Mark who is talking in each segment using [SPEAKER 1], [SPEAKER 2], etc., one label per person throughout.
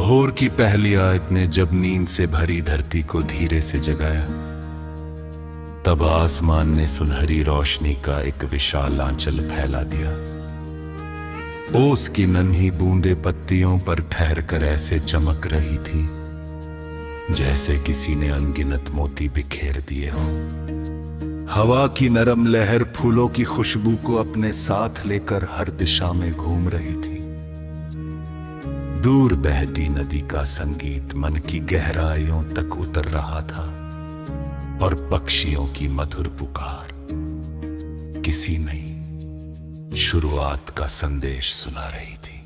[SPEAKER 1] भोर की पहली आयत ने जब नींद से भरी धरती को धीरे से जगाया, तब आसमान ने सुनहरी रोशनी का एक विशाल आंचल फैला दिया। ओस की नन्ही बूंदें पत्तियों पर ठहर कर ऐसे चमक रही थी जैसे किसी ने अनगिनत मोती बिखेर दिए हों। हवा की नरम लहर फूलों की खुशबू को अपने साथ लेकर हर दिशा में घूम रही थी। दूर बहती नदी का संगीत मन की गहराइयों तक उतर रहा था और पक्षियों की मधुर पुकार किसी नई शुरुआत का संदेश सुना रही थी।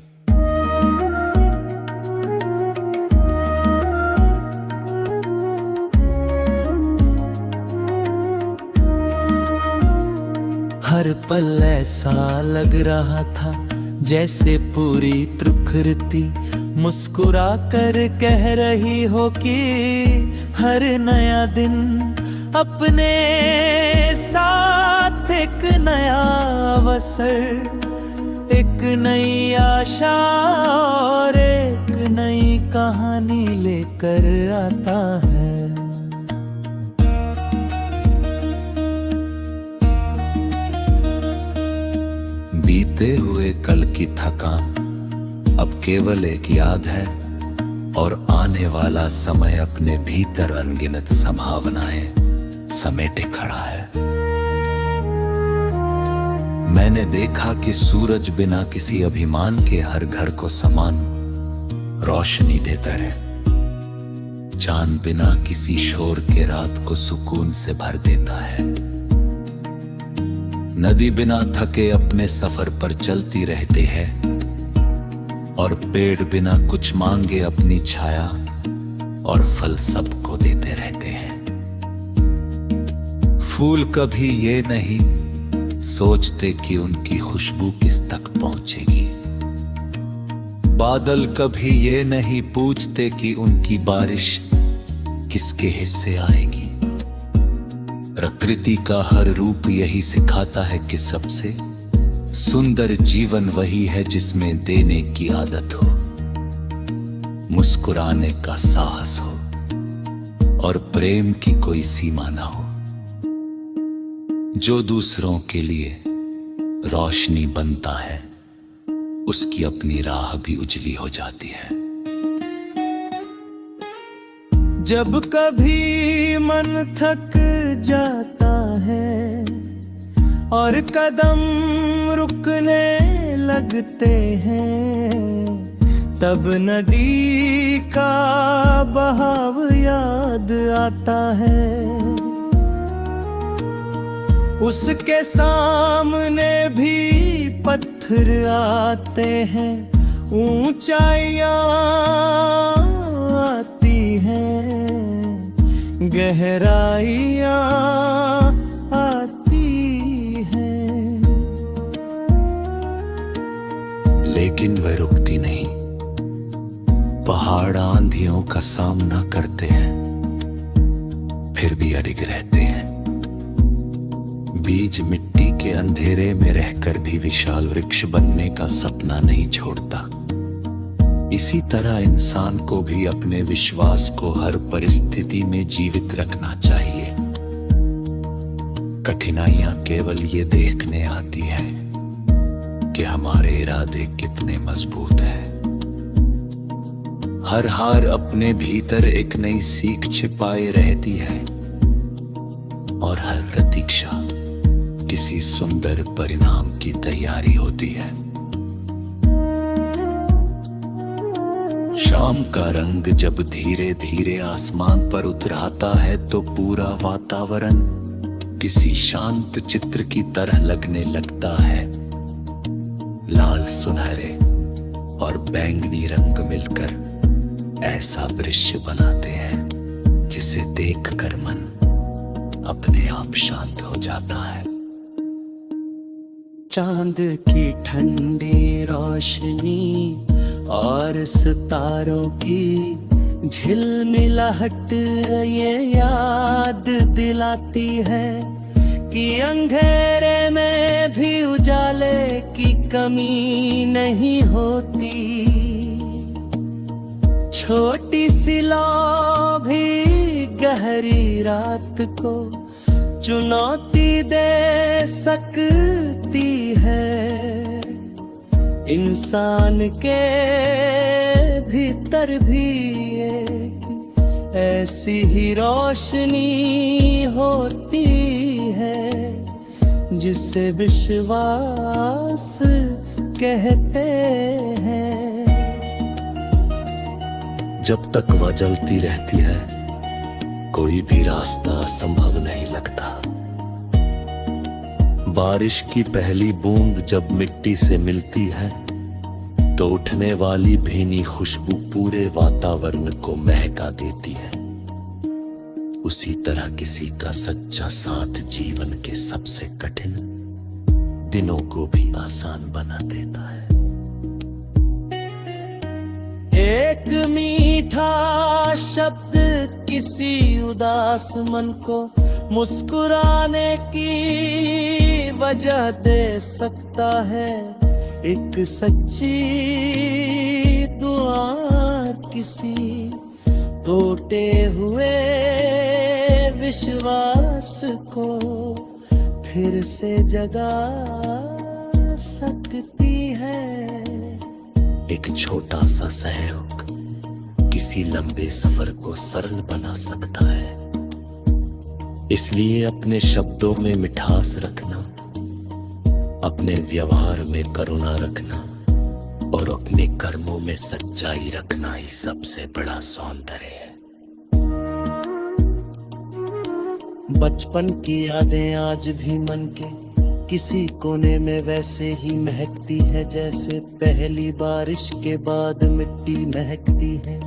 [SPEAKER 2] हर पल ऐसा लग रहा था जैसे पूरी प्रकृति मुस्कुरा कर कह रही हो कि हर नया दिन अपने साथ एक नया अवसर, एक नई आशा और एक नई कहानी लेकर आता है। बीते हुए कल की थकान अब केवल एक याद है और आने वाला समय अपने भीतर अनगिनत संभावनाएं समेटे खड़ा है। मैंने देखा कि सूरज बिना किसी अभिमान के हर घर को समान रोशनी देता है। चांद बिना किसी शोर के रात को सुकून से भर देता है। नदी बिना थके अपने सफर पर चलती रहती है और पेड़ बिना कुछ मांगे अपनी छाया और फल सबको देते रहते हैं। फूल कभी ये नहीं सोचते कि उनकी खुशबू किस तक पहुंचेगी। बादल कभी ये नहीं पूछते कि उनकी बारिश किसके हिस्से आएगी। प्रकृति का हर रूप यही सिखाता है कि सबसे सुंदर जीवन वही है जिसमें देने की आदत हो, मुस्कुराने का साहस हो और प्रेम की कोई सीमा ना हो। जो दूसरों के लिए रोशनी बनता है उसकी अपनी राह भी उजली हो जाती है। जब कभी मन थक जाता है और कदम रुकने लगते हैं, तब नदी का बहाव याद आता है। उसके सामने भी पत्थर आते हैं, ऊंचाइयां आती हैं, गहराइयां आती हैं, लेकिन वह रुकती नहीं। पहाड़ आंधियों का सामना करते हैं फिर भी अडिग रहते हैं। बीज मिट्टी के अंधेरे में रहकर भी विशाल वृक्ष बनने का सपना नहीं छोड़ता। इसी तरह इंसान को भी अपने विश्वास को हर परिस्थिति में जीवित रखना चाहिए। कठिनाइयां केवल ये देखने आती है कि हमारे इरादे कितने मजबूत हैं। हर हार अपने भीतर एक नई सीख छिपाए रहती है और हर प्रतीक्षा किसी सुंदर परिणाम की तैयारी होती है। शाम का रंग जब धीरे धीरे आसमान पर उतराता है तो पूरा वातावरण किसी शांत चित्र की तरह लगने लगता है। लाल, सुनहरे और बैंगनी रंग मिलकर ऐसा दृश्य बनाते हैं जिसे देखकर मन अपने आप शांत हो जाता है। चांद की ठंडी रोशनी और सितारों की झिलमिलाहट ये याद दिलाती है कि अंधेरे में भी उजाले की कमी नहीं होती।
[SPEAKER 3] छोटी सी लौ भी गहरी रात को चुनौती दे सकती है। इंसान के भीतर भी एक ऐसी ही रोशनी होती है जिसे विश्वास कहते हैं।
[SPEAKER 2] जब तक वह जलती रहती है कोई भी रास्ता संभव नहीं लगता। बारिश की पहली बूंद जब मिट्टी से मिलती है तो उठने वाली भीनी खुशबू पूरे वातावरण को महका देती है। उसी तरह किसी का सच्चा साथ जीवन के सबसे कठिन दिनों को भी आसान बना देता है।
[SPEAKER 3] एक मीठा शब्द किसी उदास मन को मुस्कुराने की वजह दे सकता है। एक सच्ची दुआ किसी टूटे हुए विश्वास को फिर से जगा सकती है।
[SPEAKER 2] एक छोटा सा सहयोग किसी लंबे सफर को सरल बना सकता है। इसलिए अपने शब्दों में मिठास रखना, अपने व्यवहार में करुणा रखना और अपने कर्मों में सच्चाई रखना ही सबसे बड़ा सौंदर्य है।
[SPEAKER 3] बचपन की यादें आज भी मन के किसी कोने में वैसे ही महकती है जैसे पहली बारिश के बाद मिट्टी महकती है।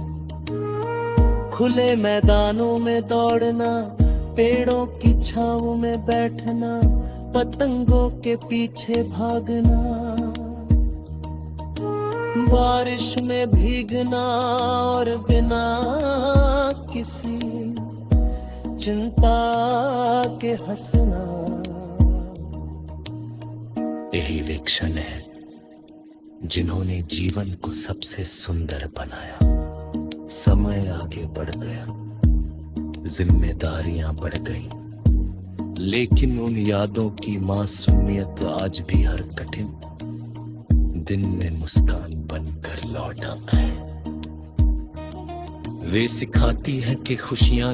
[SPEAKER 3] खुले मैदानों में दौड़ना, पेड़ों की छांव में बैठना, पतंगों के पीछे भागना, बारिश में भीगना और बिना किसी चिंता के हंसना।
[SPEAKER 2] यही वे क्षण है जिन्होंने जीवन को सबसे सुंदर बनाया। समय आगे बढ़ गया, जिम्मेदारियां बढ़ गई, लेकिन उन यादों की मासूमियत आज भी हर कठिन दिन में मुस्कान बनकर लौट आता है। वे सिखाती है कि खुशियां